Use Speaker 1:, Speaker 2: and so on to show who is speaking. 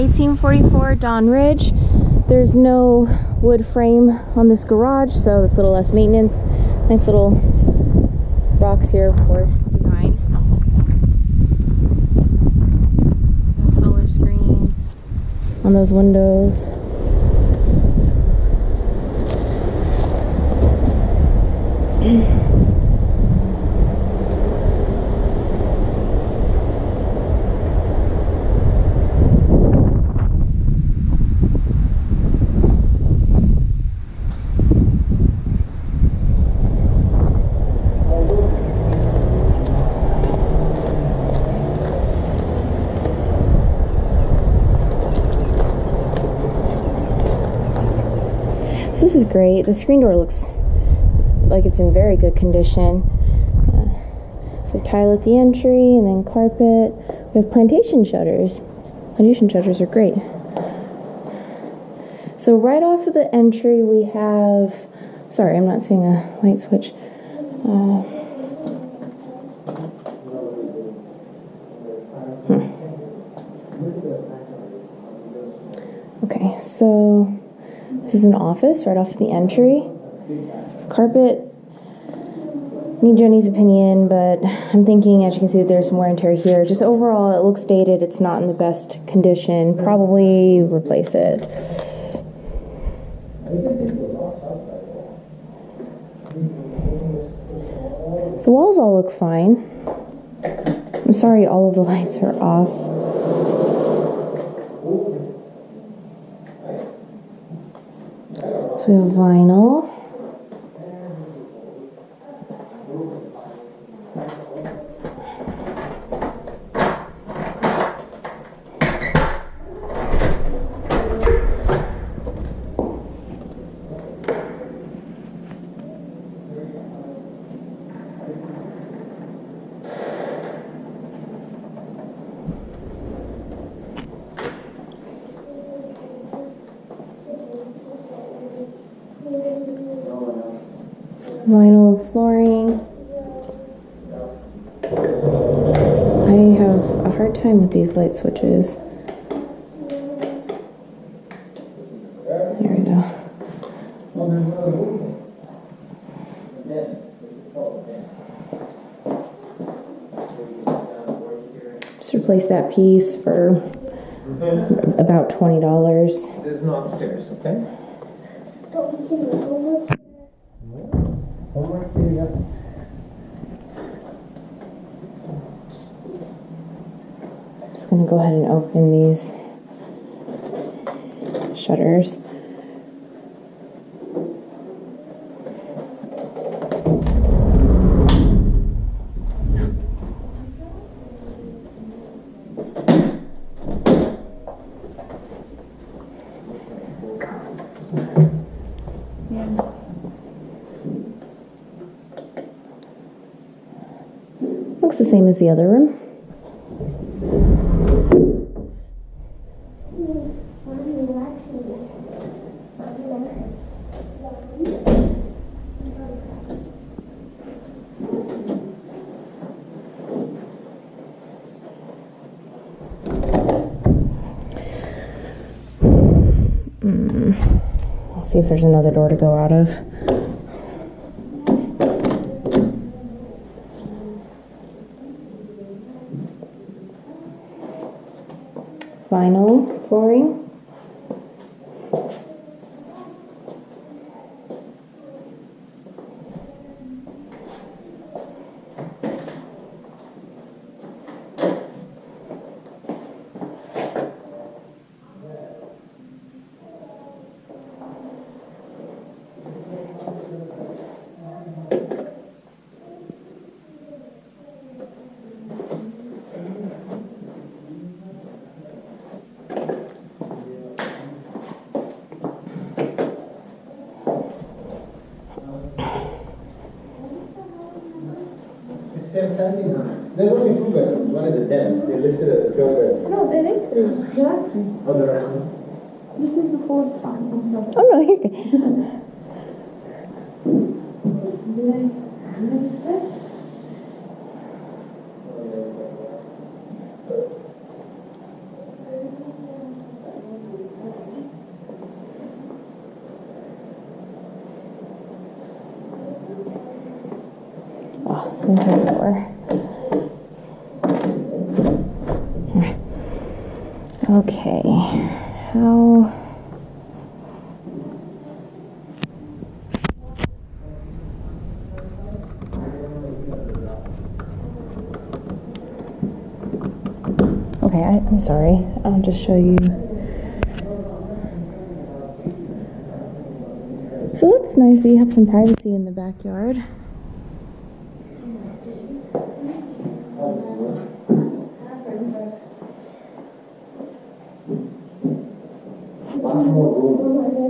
Speaker 1: 1844 Dawn Ridge. There's no wood frame on this garage, so it's a little less maintenance. Nice little rocks here for design. There's solar screens on those windows. This is great. The screen door looks like it's in very good condition. So tile at the entry and then carpet. We have plantation shutters. Plantation shutters are great. So right off of the entry we have, sorry, I'm not seeing a light switch. Okay, so this is an office right off the entry. Carpet, need Jenny's opinion, but I'm thinking, as you can see, there's some wear and tear here. Just overall, it looks dated. It's not in the best condition. Probably replace it. The walls all look fine. I'm sorry all of the lights are off. So we have vinyl. Vinyl flooring. I have a hard time with these light switches. There we go. Just replace that piece for about $20.
Speaker 2: This is not upstairs, okay? Homework here, yeah.
Speaker 1: Just gonna go ahead and open these shutters. Looks the same as the other room. I'll see if there's another door to go out of. Vinyl flooring.
Speaker 2: Same Sandy now. There's only 2 bedrooms. One is a den. They listed it as 12 bedrooms.
Speaker 3: No, there is 3. There are 3.
Speaker 2: Oh, there are 3.
Speaker 3: This is the 4th one.
Speaker 1: Oh no, you're good. Center door. Okay, how... Okay, I'm sorry. I'll just show you. So that's nice that you have some privacy in the backyard.
Speaker 2: One more room.